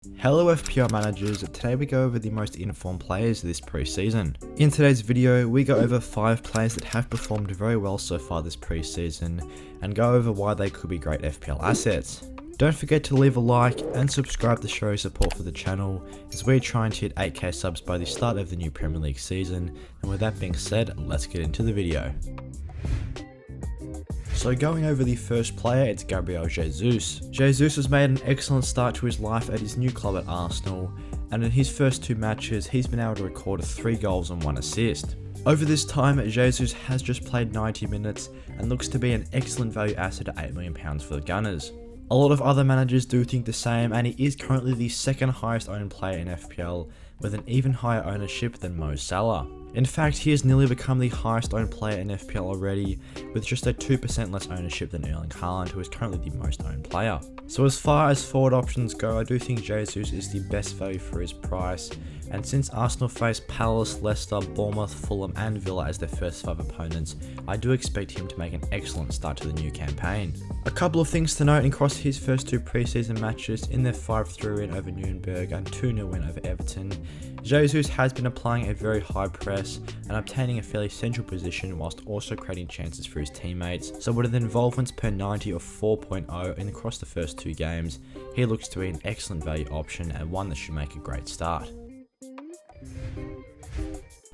Hello FPL managers, today we go over the most informed players this pre-season. In today's video, we go over 5 players that have performed very well so far this pre-season, and go over why they could be great FPL assets. Don't forget to leave a like and subscribe to show support for the channel, as we're trying to hit 8k subs by the start of the new Premier League season, and with that being said, let's get into the video. So going over the first player, it's Gabriel Jesus. Jesus has made an excellent start to his life at his new club at Arsenal, and in his first 2 matches, he's been able to record 3 goals and 1 assist. Over this time, Jesus has just played 90 minutes and looks to be an excellent value asset at £8 million for the Gunners. A lot of other managers do think the same, and he is currently the second highest owned player in FPL, with an even higher ownership than Mo Salah. In fact, he has nearly become the highest owned player in FPL already, with just a 2% less ownership than Erling Haaland, who is currently the most owned player. So as far as forward options go, I do think Jesus is the best value for his price, and since Arsenal face Palace, Leicester, Bournemouth, Fulham and Villa as their first 5 opponents, I do expect him to make an excellent start to the new campaign. A couple of things to note: across his first 2 pre-season matches, in their 5-3 win over Nuremberg and 2-0 win over Everton, Jesus has been applying a very high press and obtaining a fairly central position whilst also creating chances for his teammates, so with an involvements per 90 of 4.0 in across the first 2 games, he looks to be an excellent value option and one that should make a great start.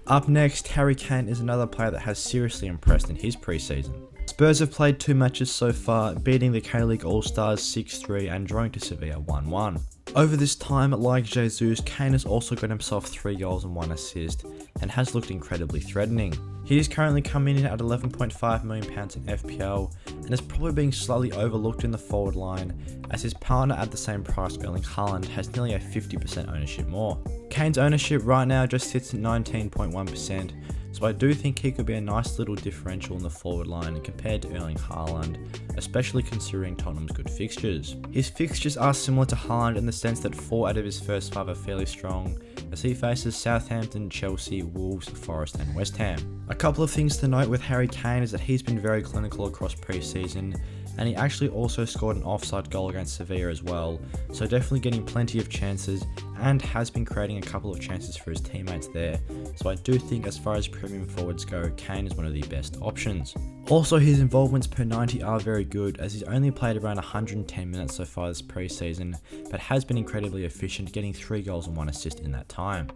Up next, Harry Kane is another player that has seriously impressed in his pre-season. Spurs have played 2 matches so far, beating the K-League All-Stars 6-3 and drawing to Sevilla 1-1. Over this time, like Jesus, Kane has also got himself 3 goals and 1 assist, and has looked incredibly threatening. He is currently coming in at £11.5 million in FPL, and is probably being slightly overlooked in the forward line, as his partner at the same price, Erling Haaland, has nearly a 50% ownership more. Kane's ownership right now just sits at 19.1%, so I do think he could be a nice little differential in the forward line compared to Erling Haaland, especially considering Tottenham's good fixtures. His fixtures are similar to Haaland in the sense that 4 out of his first 5 are fairly strong, as he faces Southampton, Chelsea, Wolves, Forest and West Ham. A couple of things to note with Harry Kane is that he's been very clinical across pre-season, and he actually also scored an offside goal against Sevilla as well, so definitely getting plenty of chances, and has been creating a couple of chances for his teammates there, so I do think as far as premium forwards go, Kane is one of the best options. Also, his involvements per 90 are very good, as he's only played around 110 minutes so far this pre-season, but has been incredibly efficient, getting 3 goals and 1 assist in that time.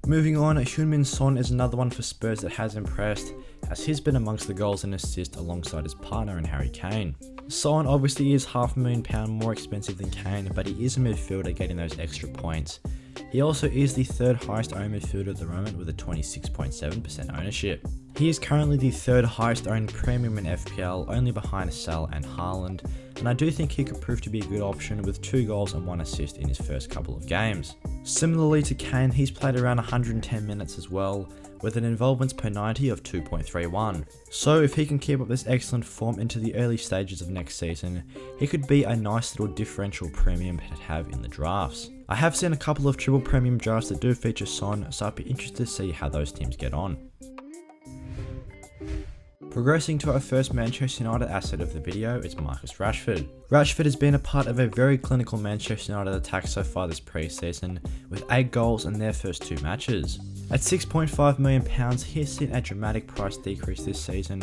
Moving on, HeungMin Son is another one for Spurs that has impressed, as he's been amongst the goals and assists alongside his partner in Harry Kane. Son obviously is £500,000 more expensive than Kane, but he is a midfielder getting those extra points. He also is the 3rd highest owned midfielder at the moment with a 26.7% ownership. He is currently the 3rd highest owned premium in FPL, only behind Salah and Haaland, and I do think he could prove to be a good option with 2 goals and 1 assist in his first couple of games. Similarly to Kane, he's played around 110 minutes as well, with an involvements per 90 of 2.31. So if he can keep up this excellent form into the early stages of next season, he could be a nice little differential premium to have in the drafts. I have seen a couple of triple premium drafts that do feature Son, so I'd be interested to see how those teams get on. Progressing to our first Manchester United asset of the video, it's Marcus Rashford. Rashford has been a part of a very clinical Manchester United attack so far this pre-season, with 8 goals in their first 2 matches. At £6.5 million, he has seen a dramatic price decrease this season,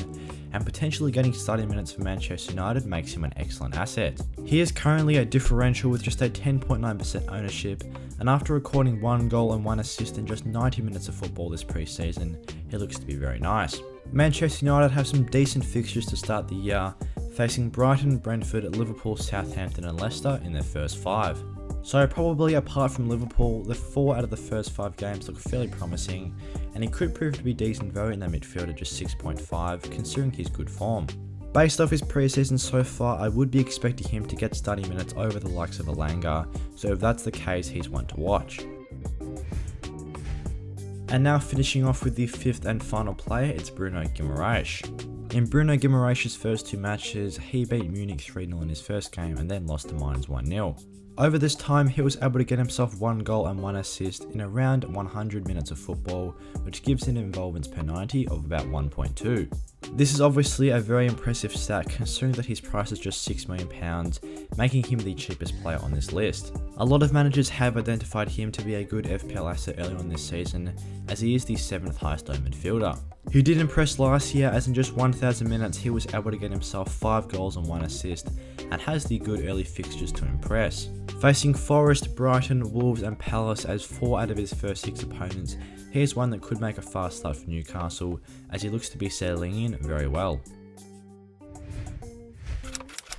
and potentially getting starting minutes for Manchester United makes him an excellent asset. He is currently a differential with just a 10.9% ownership, and after recording 1 goal and 1 assist in just 90 minutes of football this pre-season, he looks to be very nice. Manchester United have some decent fixtures to start the year, facing Brighton, Brentford, Liverpool, Southampton and Leicester in their first 5. So probably apart from Liverpool, the 4 out of the first 5 games look fairly promising, and he could prove to be decent value in that midfield at just 6.5, considering his good form. Based off his pre-season so far, I would be expecting him to get starting minutes over the likes of Elanga, so if that's the case, he's one to watch. And now finishing off with the 5th and final player, it's Bruno Mars. In Bruno Mars' first 2 matches, he beat Munich 3-0 in his first game and then lost to Mainz 1-0. Over this time, he was able to get himself 1 goal and 1 assist in around 100 minutes of football, which gives him involvements per 90 of about 1.2. This is obviously a very impressive stat considering that his price is just £6 million, making him the cheapest player on this list. A lot of managers have identified him to be a good FPL asset early on this season, as he is the 7th highest owned midfielder. He did impress last year, as in just 1,000 minutes he was able to get himself 5 goals and 1 assist, and has the good early fixtures to impress. Facing Forest, Brighton, Wolves and Palace as 4 out of his first 6 opponents, he is one that could make a fast start for Newcastle, as he looks to be settling in very well.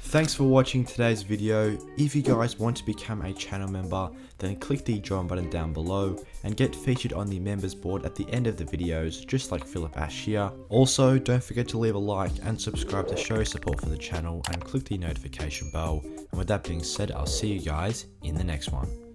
Thanks for watching today's video. If you guys want to become a channel member, then click the join button down below and get featured on the members board at the end of the videos, just like Philip Ash here. Also, don't forget to leave a like and subscribe to show support for the channel and click the notification bell. And with that being said, I'll see you guys in the next one.